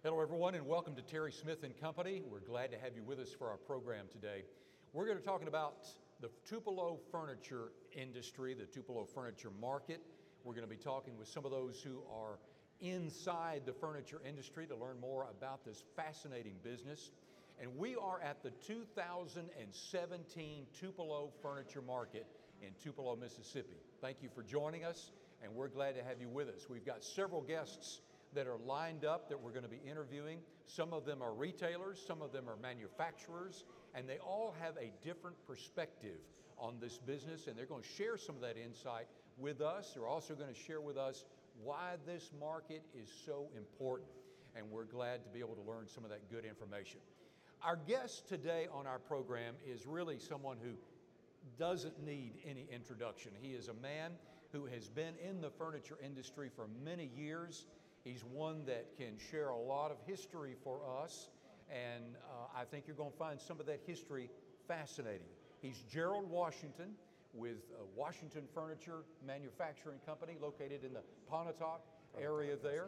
Hello everyone and welcome to Terry Smith & Company. We're glad to have you with us for our program today. We're going to be talking about the Tupelo furniture industry, the Tupelo furniture market. We're going to be talking with some of those who are inside the furniture industry to learn more about this fascinating business. And we are at the 2017 Tupelo Furniture Market in Tupelo, Mississippi. Thank you for joining us and we're glad to have you with us. We've got several guests that are lined up that we're going to be interviewing. Some of them are retailers, some of them are manufacturers, and they all have a different perspective on this business, and they're going to share some of that insight with us. They're also going to share with us why this market is so important, and we're glad to be able to learn some of that good information. Our guest today on our program is really someone who doesn't need any introduction. He is a man who has been in the furniture industry for many years. He's one that can share a lot of history for us, and I think you're going to find some of that history fascinating. He's Gerald Washington with Washington Furniture Manufacturing Company located in the Pontotoc area there,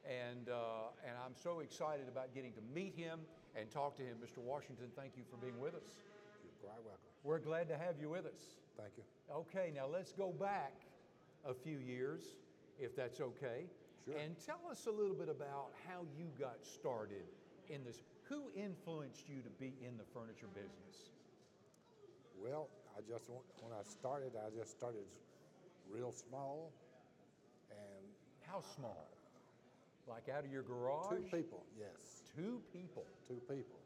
and I'm so excited about getting to meet him and talk to him. Mr. Washington, thank you for being with us. You're quite welcome. We're glad to have you with us. Thank you. Okay, now let's go back a few years, if that's okay. Sure. And tell us a little bit about how you got started in this. Who influenced you to be in the furniture business? Well, when I started real small. And how small? Like out of your garage? 2 people, yes. 2 people? 2 people.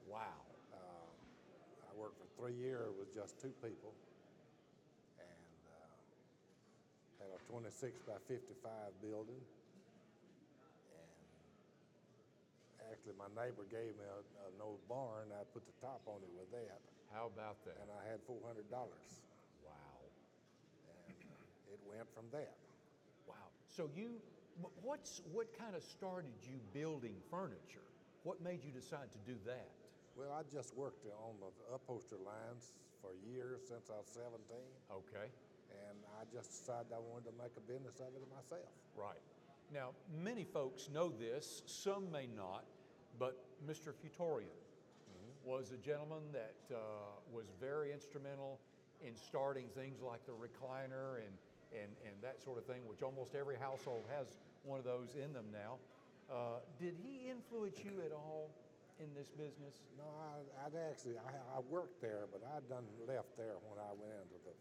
Wow. I worked for 3 years with just 2 people. And had a 26 by 55 building. Actually, my neighbor gave me an old barn. I put the top on it with that. How about that? And I had $400. Wow. And it went from that. Wow. So what kind of started you building furniture? What made you decide to do that? Well, I just worked on the upholstery lines for years since I was 17. Okay. And I just decided I wanted to make a business of it myself. Right. Now, many folks know this, some may not, but Mr. Futorian was a gentleman that was very instrumental in starting things like the recliner and that sort of thing, which almost every household has one of those in them now. Did he influence you at all in this business? No, I worked there, but I'd left there when I went into the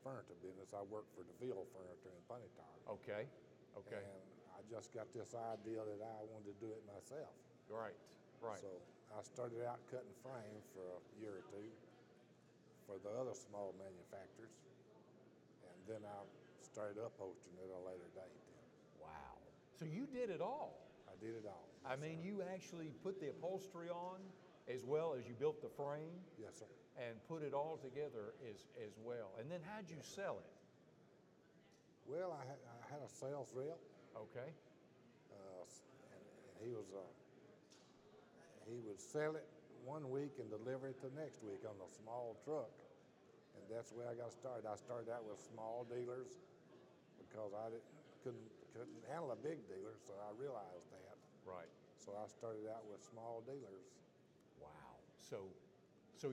furniture business. I worked for DeVille Furniture in Pontotoc. Okay. Okay. And I just got this idea that I wanted to do it myself. Right, right. So I started out cutting frames for a year or 2 for the other small manufacturers, and then I started upholstering at a later date. Wow. So you did it all. I did it all. I mean, you actually put the upholstery on as well as you built the frame? Yes, sir. And put it all together as well. And then how'd you sell it? Well, I had a sales rep. Okay. And he would sell it one week and deliver it the next week on a small truck. And that's where I got started. I started out with small dealers because I couldn't handle a big dealer, so I realized that. Right. So I started out with small dealers. Wow. So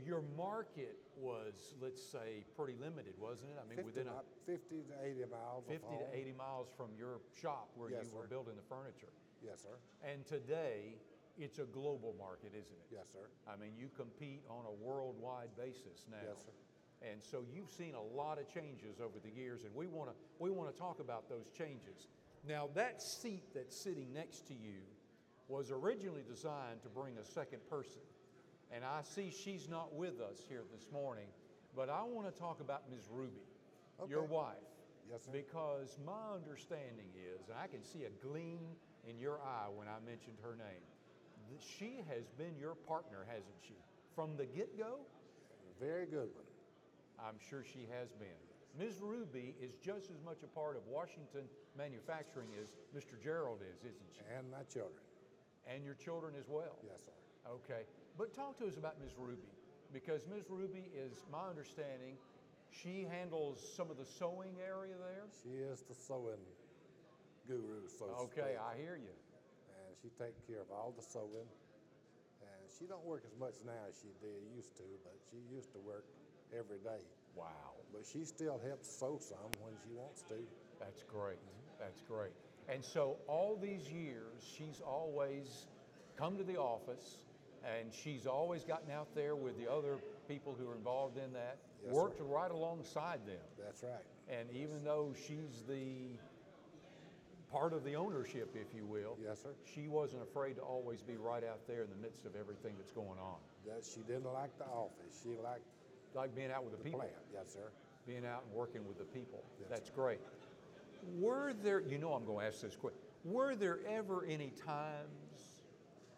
your market was, let's say, pretty limited, wasn't it? I mean, within 50 to 80 miles. 50 to 80 miles from your shop where Yes, you were sir. building the furniture. Yes, sir. And today, it's a global market, isn't it? Yes, sir. I mean, you compete on a worldwide basis now. Yes, sir. And so you've seen a lot of changes over the years, and we want to talk about those changes. Now, that seat that's sitting next to you was originally designed to bring a second person. And I see she's not with us here this morning, but I want to talk about Ms. Ruby, your wife. Yes, sir. Because my understanding is, and I can see a gleam in your eye when I mentioned her name, that she has been your partner, hasn't she? From the get-go? Very good one. I'm sure she has been. Ms. Ruby is just as much a part of Washington Manufacturing as Mr. Gerald is, isn't she? And my children. And your children as well? Yes, sir. Okay. But talk to us about Ms. Ruby, because Ms. Ruby is, my understanding, she handles some of the sewing area there? She is the sewing guru, so to speak. Okay, I hear you. And she takes care of all the sewing. And she don't work as much now as she used to, but she used to work every day. Wow. But she still helps sew some when she wants to. That's great. That's great. And so all these years, she's always come to the office, and she's always gotten out there with the other people who are involved in that, Yes, worked sir. right alongside them. That's right. And even though she's the part of the ownership, if you will, Yes, sir. she wasn't afraid to always be right out there in the midst of everything that's going on. That she didn't like the office. She liked Like being out with the the people. plant. Yes, sir. Being out and working with the people. Yes, That's sir. great. Were there, you know I'm going to ask this question, were there ever any times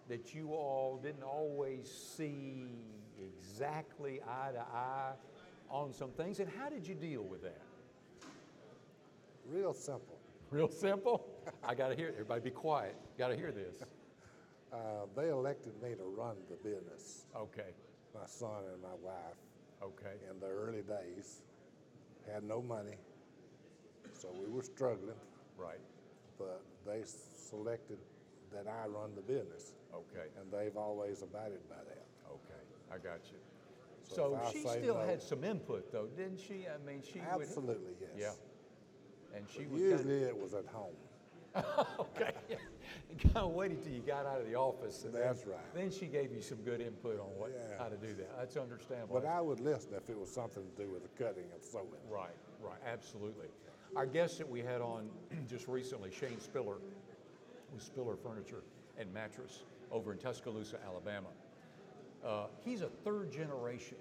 that you all didn't always see exactly eye to eye on some things, and how did you deal with that? Real simple. Real simple? I got to hear it. Everybody be quiet. Got to hear this. They elected me to run the business, Okay. my son and my wife, Okay. in the early days. Had no money, so we were struggling, Right. but they selected that I run the business, Okay. and they've always abided by that. Okay. I got you. So So if I she say still no- had some input, though, didn't she? I mean, she would. Absolutely, yes. Yeah. And she But would usually it was at home. okay. You kind of waited till you got out of the office. And That's then, right. Then she gave you some good input on Yeah. how to do that. That's understandable. But I would listen if it was something to do with the cutting and sewing. Right, right, absolutely. Our guest that we had on just recently, Shane Spiller, with Spiller Furniture and Mattress over in Tuscaloosa, Alabama. He's a third generation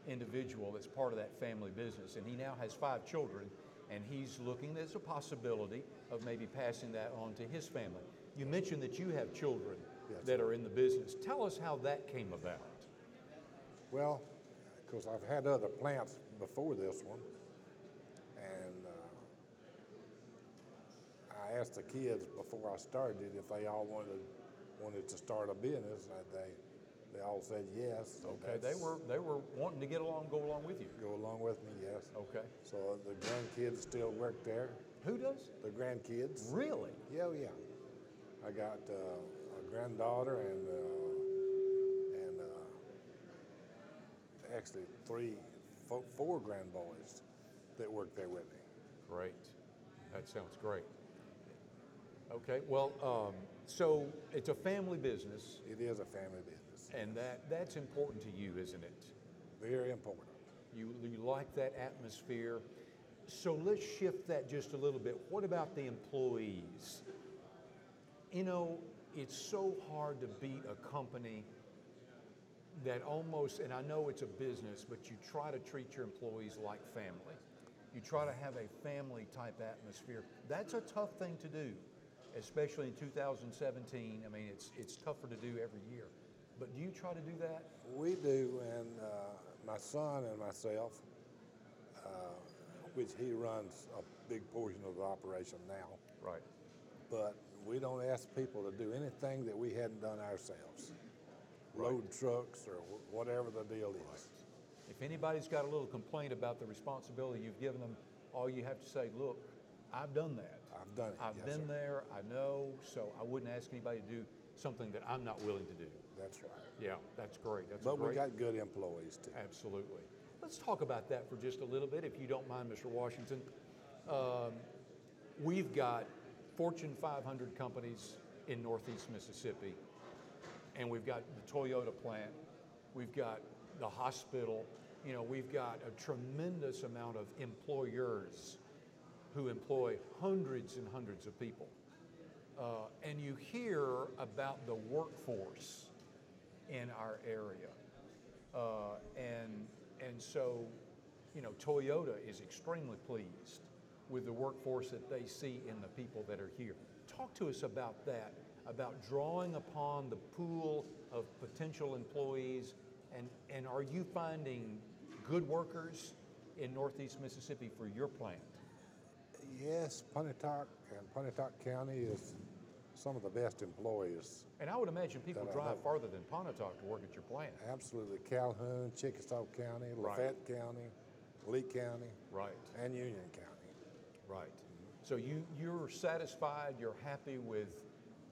individual that's part of that family business, and he now has 5 children, and he's looking, there's a possibility of maybe passing that on to his family. You mentioned that you have children Yes, that sir. are in the business. Tell us how that came about. Well, because I've had other plants before this one, and I asked the kids before I started if they all wanted to start a business, and they all said yes. So Okay, they were wanting to get along, go along with you. go along with me, yes. Okay. So the grandkids still work there. Who does? The grandkids. Really? Yeah, yeah. I got a granddaughter and actually 4 grandboys that work there with me. Great. That sounds great. Okay, well, so it's a family business, It is a family business. and that's important to you, isn't it? Very important. You like that atmosphere. So let's shift that just a little bit. What about the employees? You know, it's so hard to beat a company that almost, and I know it's a business, but you try to treat your employees like family. You try to have a family type atmosphere. That's a tough thing to do, especially in 2017. I mean, it's tougher to do every year. But do you try to do that? We do, and my son and myself, which he runs a big portion of the operation now, Right. but we don't ask people to do anything that we hadn't done ourselves. Right. Load trucks or whatever the deal is. If anybody's got a little complaint about the responsibility you've given them, all you have to say, look, I've done that. I've done it. I've yes, been sir. there, I know, so I wouldn't ask anybody to do something that I'm not willing to do. That's right. Yeah, that's great. That's But great. we got good employees too. Absolutely. Let's talk about that for just a little bit, if you don't mind, Mr. Washington. We've got Fortune 500 companies in Northeast Mississippi, and we've got the Toyota plant, we've got the hospital, you know, we've got a tremendous amount of employers who employ hundreds and hundreds of people. And you hear about the workforce in our area. And so, you know, Toyota is extremely pleased with the workforce that they see in the people that are here. Talk to us about that, about drawing upon the pool of potential employees, and are you finding good workers in Northeast Mississippi for your plant? Yes, Pontotoc and Pontotoc County is some of the best employees. And I would imagine people That I drive know. farther than Pontotoc to work at your plant. Absolutely. Calhoun, Chickasaw County, Right. Lafayette County, Lee County, Right. and Union County. Right. So you're satisfied, you're happy with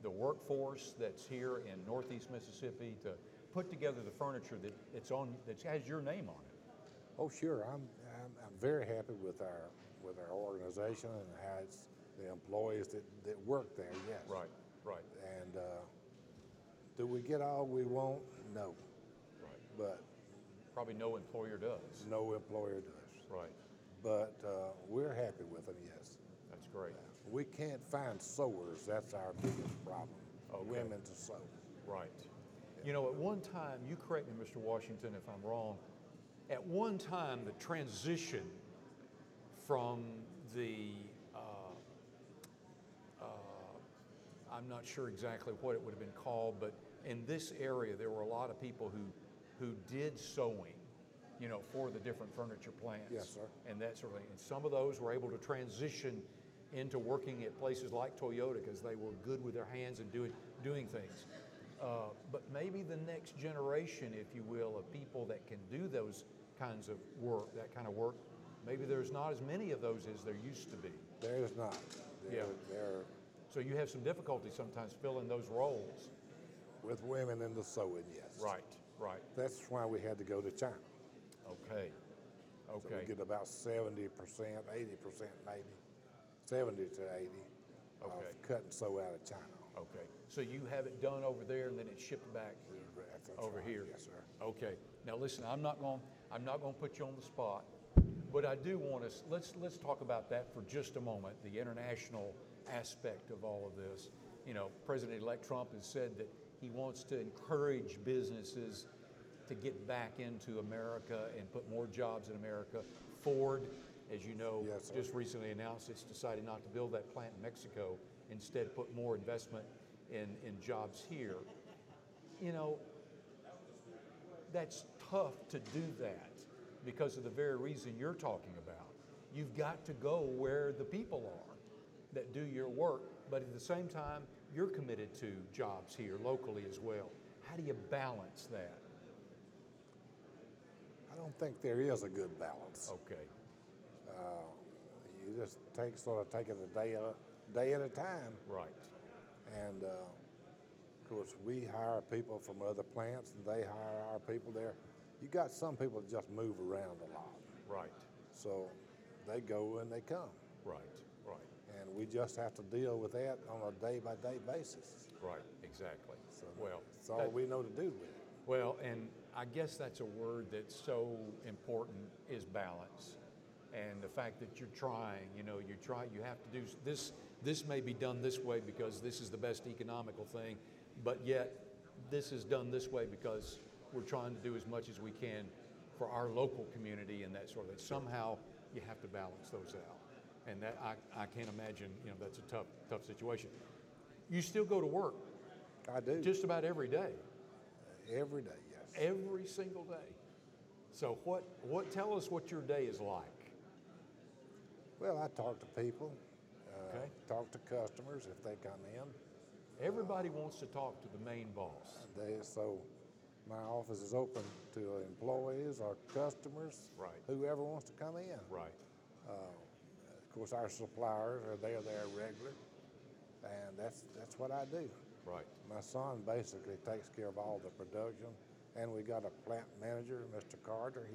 the workforce that's here in Northeast Mississippi to put together the furniture that has your name on it? Oh, sure. I'm very happy with our organization and how it's the employees that work there. Yes. Right. Right. And do we get all we want? No. Right. But probably no employer does. No employer does. Right. But we're happy with them. Yes. That's great. We can't find sewers. That's our biggest problem. Okay. Women to sew. Right. You know, at one time, you correct me, Mr. Washington, if I'm wrong, at one time the transition from the, I'm not sure exactly what it would have been called, but in this area there were a lot of people who did sewing, you know, for the different furniture plants. Yes, sir. And that sort of thing. And some of those were able to transition into working at places like Toyota because they were good with their hands and doing things. But maybe the next generation, if you will, of people that can do those kinds of work, that kind of work, maybe there's not as many of those as there used to be. There is not. So you have some difficulty sometimes filling those roles. With women in the sewing, yes. Right, right. That's why we had to go to China. Okay, So we get about 70%, 80% maybe, 70 to 80 of cut and sew out of China. Okay, so you have it done over there and then it's shipped back over right. here. Yes, sir. Okay. Now listen, I'm not going to put you on the spot, but I do want us. Let's talk about that for just a moment. The international aspect of all of this. You know, President-elect Trump has said that he wants to encourage businesses to get back into America and put more jobs in America. Ford, as you know, yes, just recently announced it's decided not to build that plant in Mexico. Instead, put more investment in jobs here. You know, that's tough to do that because of the very reason you're talking about. You've got to go where the people are that do your work, but at the same time, you're committed to jobs here locally as well. How do you balance that? I don't think there is a good balance. Okay. You just take it a day at a time. Right. And of course, we hire people from other plants, and they hire our people there. You got some people that just move around a lot. Right. So they go and they come. Right. Right. And we just have to deal with that on a day-by-day basis. Right. Exactly. So well, that's all we know to do with it. Well, and I guess that's a word that's so important is balance. And the fact that you're trying, you have to do this. This may be done this way because this is the best economical thing, but yet this is done this way because we're trying to do as much as we can for our local community and that sort of thing. Somehow you have to balance those out. And that I can't imagine, that's a tough situation. You still go to work. I do. Just about every day. Every day, yes. Every single day. So tell us what your day is like. Well, I talk to people, talk to customers if they come in. Everybody wants to talk to the main boss. So my office is open to employees or customers, right. Whoever wants to come in. Right. Of course, our suppliers are there regular, and that's what I do. Right. My son basically takes care of all the production, and we got a plant manager, Mr. Carter.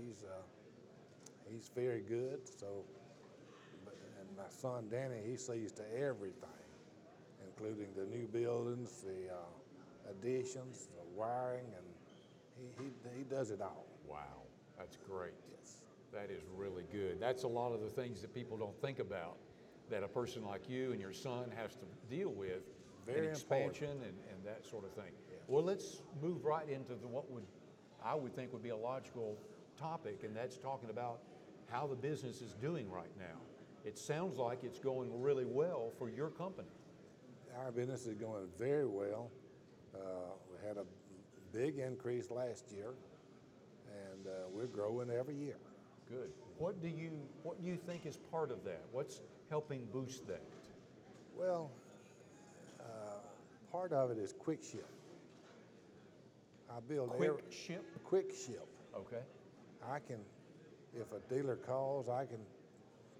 He's very good. So, and my son Danny, he sees to everything, including the new buildings, the additions, the wiring, and he does it all. Wow, that's great. Yes. That is really good. That's a lot of the things that people don't think about, that a person like you and your son has to deal with. Very expansion and that sort of thing. Yes. Well, let's move right into what I would think would be a logical topic, and that's talking about how the business is doing right now. It sounds like it's going really well for your company. Our business is going very well. We had a big increase last year, and we're growing every year. Good. What do you think is part of that? What's helping boost that? Well, part of it is quick ship. I build quick ship. Okay. I can, if a dealer calls, I can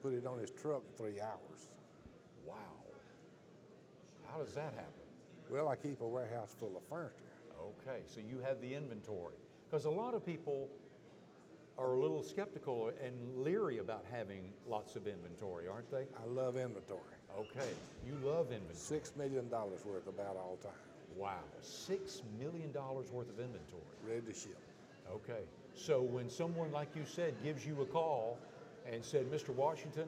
put it on his truck in 3 hours. Wow. How does that happen? Well, I keep a warehouse full of furniture. Okay, so you have the inventory. Because a lot of people are a little skeptical and leery about having lots of inventory, aren't they? I love inventory. Okay, you love inventory. $6 million worth about all time. Wow, $6 million worth of inventory. Ready to ship. Okay, so when someone, like you said, gives you a call and said, Mr. Washington,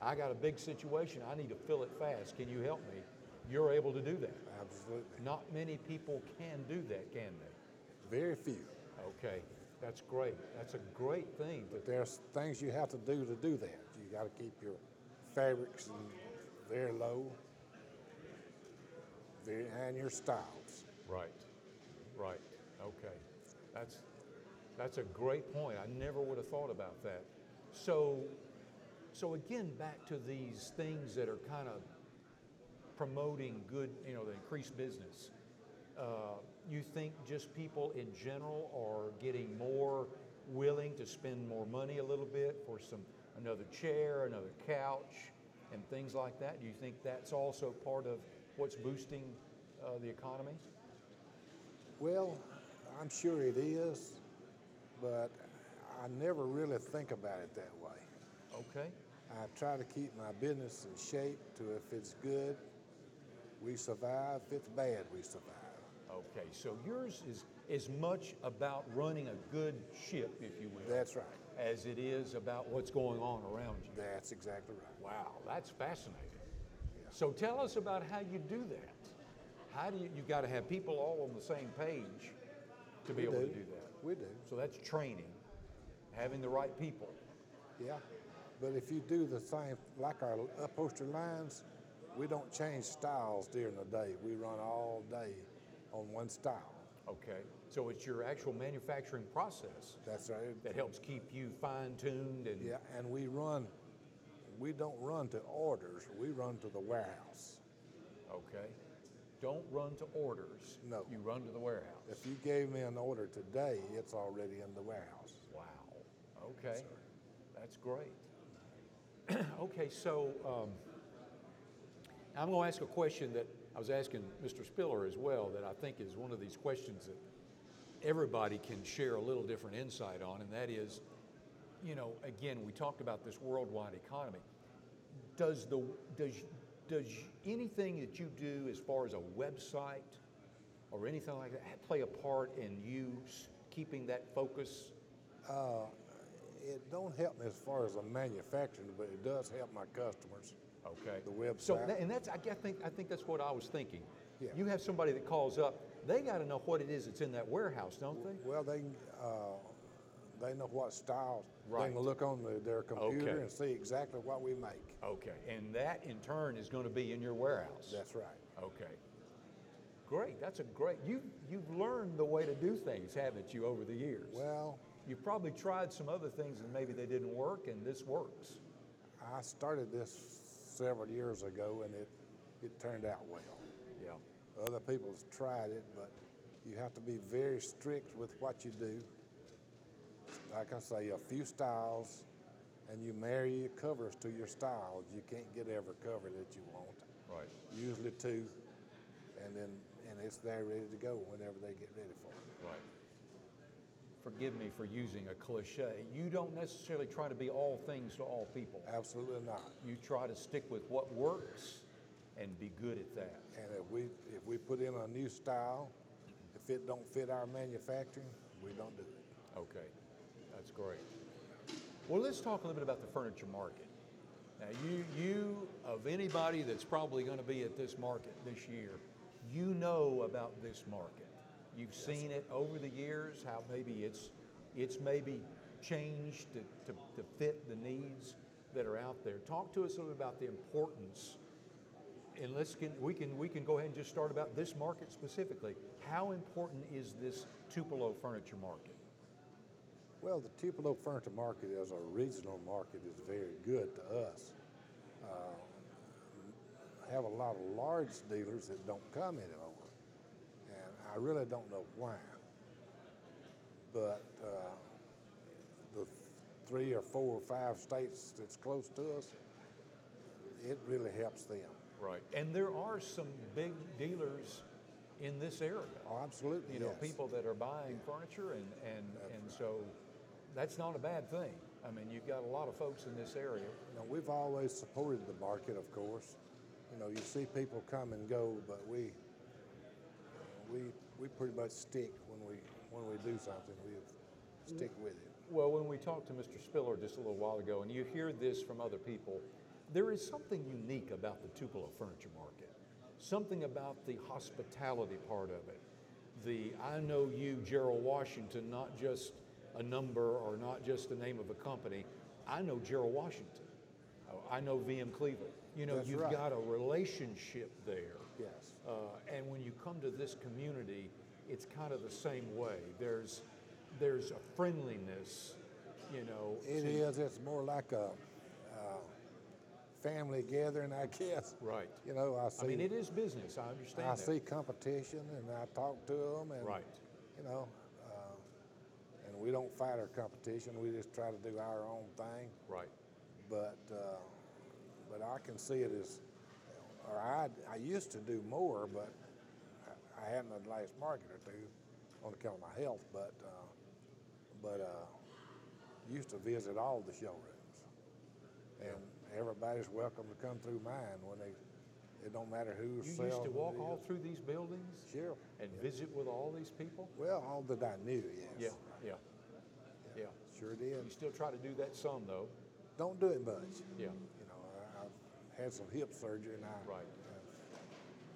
I got a big situation, I need to fill it fast, can you help me? You're able to do that. Absolutely. Not many people can do that, can they? Very few. Okay, that's great. That's a great thing. But there's things you have to do that. You got to keep your fabrics very low, and your styles. Right, right. Okay, that's a great point. I never would have thought about that. So again, back to these things that are kind of promoting good, the increased business. You think just people in general are getting more willing to spend more money a little bit for another chair, another couch, and things like that? Do you think that's also part of what's boosting the economy? Well, I'm sure it is, but I never really think about it that way. Okay. I try to keep my business in shape to if it's good, we survive. If it's bad, we survive. Okay, so yours is as much about running a good ship, if you will. That's right. As it is about what's going on around you. That's exactly right. Wow, that's fascinating. Yeah. So tell us about how you do that. How do you got to have people all on the same page to be able to do that? We do. So that's training, having the right people. Yeah, but if you do the same, like our upholstery lines, we don't change styles during the day. We run all day on one style. Okay, so it's your actual manufacturing process. That's right. That helps keep you fine-tuned and... Yeah, and we don't run to orders, we run to the warehouse. Okay, don't run to orders. No. You run to the warehouse. If you gave me an order today, it's already in the warehouse. Wow, okay, that's great. Okay, so I'm going to ask a question that I was asking Mr. Spiller as well, that I think is one of these questions that everybody can share a little different insight on, and that is, again, we talked about this worldwide economy. Does anything that you do as far as a website or anything like that play a part in you keeping that focus? It don't help me as far as the manufacturing, but it does help my customers. Okay. The website. So, I think that's what I was thinking. Yeah. You have somebody that calls up, they got to know what it is that's in that warehouse, don't they? Well, they know what styles. Right. They can look on their computer Okay. and see exactly what we make. Okay, and that in turn is going to be in your warehouse. That's right. Okay. Great. That's a great. You've learned the way to do things, haven't you, over the years? Well, you've probably tried some other things and maybe they didn't work, and this works. I started this several years ago, and it turned out well. Yeah. Other people have tried it, but you have to be very strict with what you do. Like I say, a few styles, and you marry your covers to your styles. You can't get every cover that you want. Right. Usually two, and it's there ready to go whenever they get ready for it. Right. Forgive me for using a cliche. You don't necessarily try to be all things to all people. Absolutely not. You try to stick with what works and be good at that. And if we put in a new style, if it don't fit our manufacturing, we don't do it. Okay, that's great. Well, let's talk a little bit about the furniture market. Now, you of anybody that's probably going to be at this market this year, you know about this market. You've seen it over the years, how maybe it's maybe changed to fit the needs that are out there. Talk to us a little about the importance, and we can go ahead and just start about this market specifically. How important is this Tupelo furniture market? Well, the Tupelo furniture market as a regional market is very good to us. I have a lot of large dealers that don't come anymore, and I really don't know why. But the 3 or 4 or 5 states that's close to us, it really helps them. Right, and there are some big dealers in this area. Oh, absolutely. You know, yes. people that are buying furniture, and so that's not a bad thing. I mean, you've got a lot of folks in this area. You know, we've always supported the market, of course. You know, you see people come and go, but we pretty much stick when we do something. We stick with it. Well, when we talked to Mr. Spiller just a little while ago, and you hear this from other people, there is something unique about the Tupelo furniture market. Something about the hospitality part of it. I know you, Gerald Washington, not just a number or not just the name of a company. I know Gerald Washington. I know VM Cleveland. You know, That's you've right. got a relationship there. Yes. And when you come to this community, it's kind of the same way. There's a friendliness, you know. It is. It's more like a family gathering, I guess. Right. You know, I mean, it is business. I understand I that. see competition, and I talk to them, and Right. you know, and we don't fight our competition. We just try to do our own thing. Right. But I can see it as, or I used to do more, but I hadn't in the last market or two on account of my health. But used to visit all the showrooms, and everybody's welcome to come through mine when they. It don't matter who You sells. used to walk all through these buildings Sure. and visit with all these people? Well, all that I knew, yes. Yeah. Sure did. You still try to do that some, though. Don't do it much. Yeah. You know, I've had some hip surgery, and Right.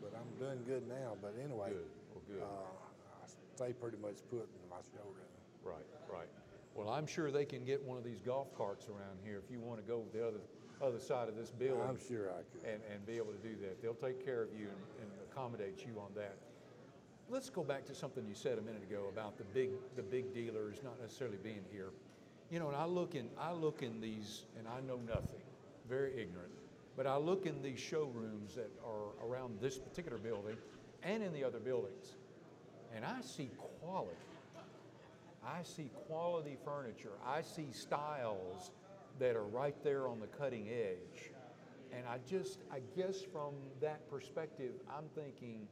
but I'm doing good now. But anyway, Good. Well, good. I stay pretty much put in my showroom. Right. Well, I'm sure they can get one of these golf carts around here if you want to go the other side of this building. I'm sure I could. And be able to do that. They'll take care of you and accommodate you on that. Let's go back to something you said a minute ago about the big dealers not necessarily being here. You know, and I look in these, and I know nothing, very ignorant, but I look in these showrooms that are around this particular building and in the other buildings, and I see quality. I see quality furniture. I see styles that are right there on the cutting edge. And I guess from that perspective, I'm thinking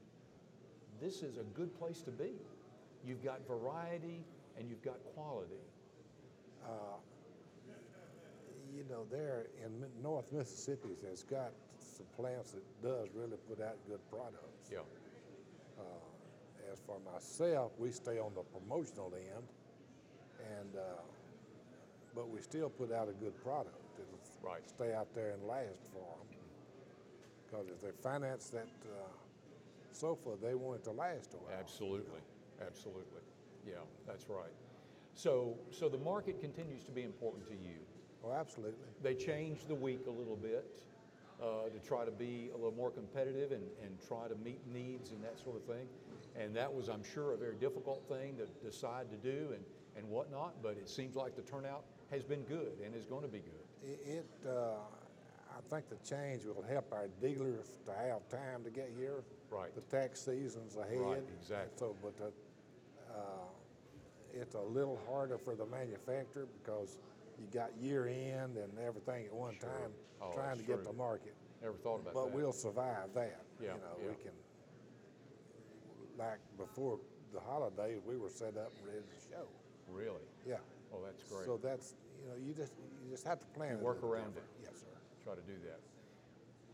this is a good place to be. You've got variety and you've got quality. You know, there in North Mississippi, it's got some plants that does really put out good products. Yeah. As for myself, we stay on the promotional end, and but we still put out a good product. It'll Right. stay out there and last for them. Because if they finance that sofa, they want it to last a while. Absolutely. Yeah, that's right. So the market continues to be important to you. Oh, absolutely. They changed the week a little bit to try to be a little more competitive and try to meet needs and that sort of thing. And that was, I'm sure, a very difficult thing to decide to do and whatnot, but it seems like the turnout has been good and is going to be good. I think the change will help our dealers to have time to get here. Right. The tax season's ahead. Right, exactly. So, but it's a little harder for the manufacturer because you got year end and everything at one Sure. time Oh, trying that's to get true. the market. Never thought about But that. we'll survive that. Yeah, You know, yeah. we can. Like before the holidays, we were set up and ready to show. Really? Yeah. Oh, that's great. So that's you just have to plan. You work a little around different. Yes, sir. Try to do that.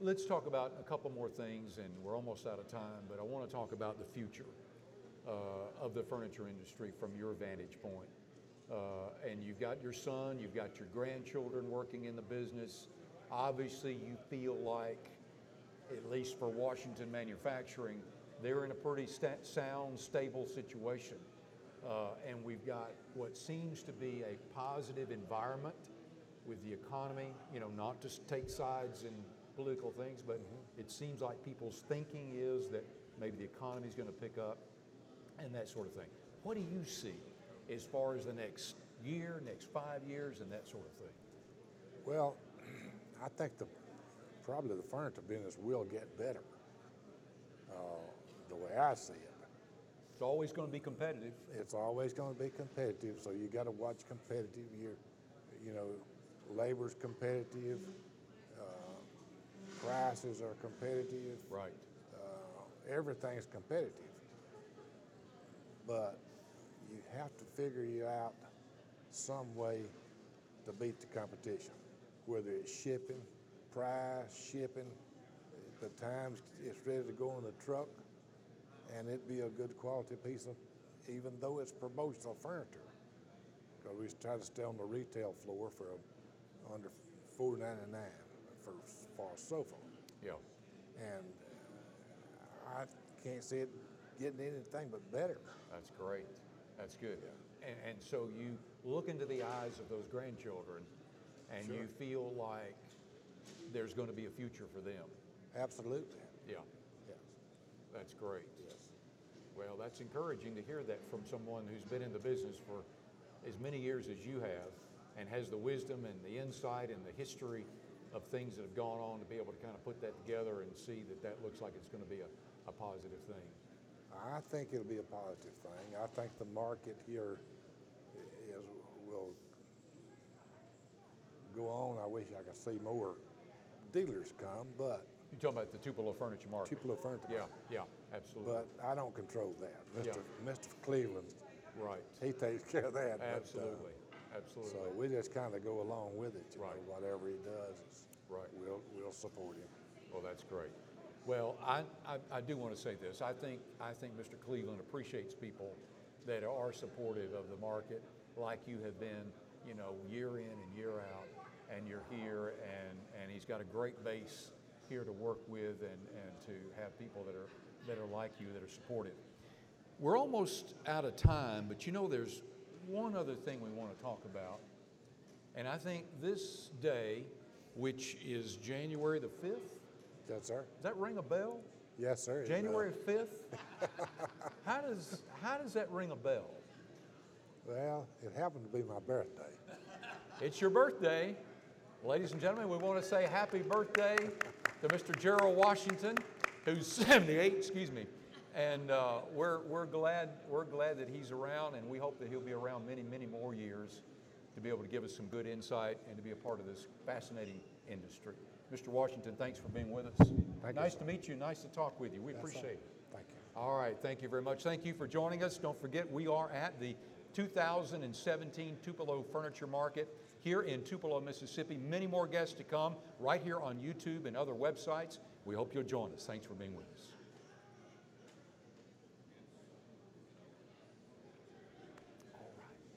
Let's talk about a couple more things, and we're almost out of time, but I want to talk about the future of the furniture industry from your vantage point. And you've got your son, you've got your grandchildren working in the business. Obviously, you feel like, at least for Washington Manufacturing, they're in a pretty sound, stable situation. And we've got what seems to be a positive environment with the economy, you know, not to take sides in political things, but it seems like people's thinking is that maybe the economy is going to pick up and that sort of thing. What do you see as far as the next year, next 5 years, and that sort of thing? Well, I think probably the furniture business will get better. The way I see it, It's always going to be competitive. it's always going to be competitive. So you got to watch competitive. Labor's competitive. Prices are competitive. Right. Everything's competitive. but you have to figure you out some way to beat the competition, whether it's shipping, price, shipping, the times it's ready to go on the truck, and it'd be a good quality piece of, even though it's promotional furniture. Because we try to stay on the retail floor for under $4.99 for a sofa. Yeah. And I can't see it getting anything but better. That's great. That's good. Yeah. And so you look into the eyes of those grandchildren and Sure. you feel like there's going to be a future for them. Absolutely. Yeah. Yes. That's great. Yes. Well, that's encouraging to hear that from someone who's been in the business for as many years as you have and has the wisdom and the insight and the history of things that have gone on to be able to kind of put that together and see that that looks like it's going to be a positive thing. I think it'll be a positive thing. I think the market here will go on. I wish I could see more dealers come, but You're talking about the Tupelo furniture market. Tupelo furniture Yeah, market. yeah, absolutely. But I don't control that. Yeah. Mr. Cleveland, Right. he takes care of that. Absolutely. Absolutely. So we just kind of go along with it. You Right. know, whatever he does, Right. we'll support him. Well, that's great. Well, I do want to say this. I think Mr. Cleveland appreciates people that are supportive of the market, like you have been, you know, year in and year out, and you're here, and he's got a great base here to work with, and to have people that are like you, that are supportive. We're almost out of time, but you know, there's one other thing we want to talk about, and I think this day, which is January the 5th, Yes, sir. does that ring a bell? Yes, sir. January 5th? How does that ring a bell? Well, it happened to be my birthday. It's your birthday. Ladies and gentlemen, we want to say happy birthday to Mr. Gerald Washington, who's 78, excuse me. And we're glad that he's around, and we hope that he'll be around many, many more years to be able to give us some good insight and to be a part of this fascinating industry. Mr. Washington, thanks for being with us. Nice to meet you. Nice to talk with you. We appreciate it. Thank you. All right. Thank you very much. Thank you for joining us. Don't forget, we are at the 2017 Tupelo Furniture Market here in Tupelo, Mississippi. Many more guests to come right here on YouTube and other websites. We hope you'll join us. Thanks for being with us.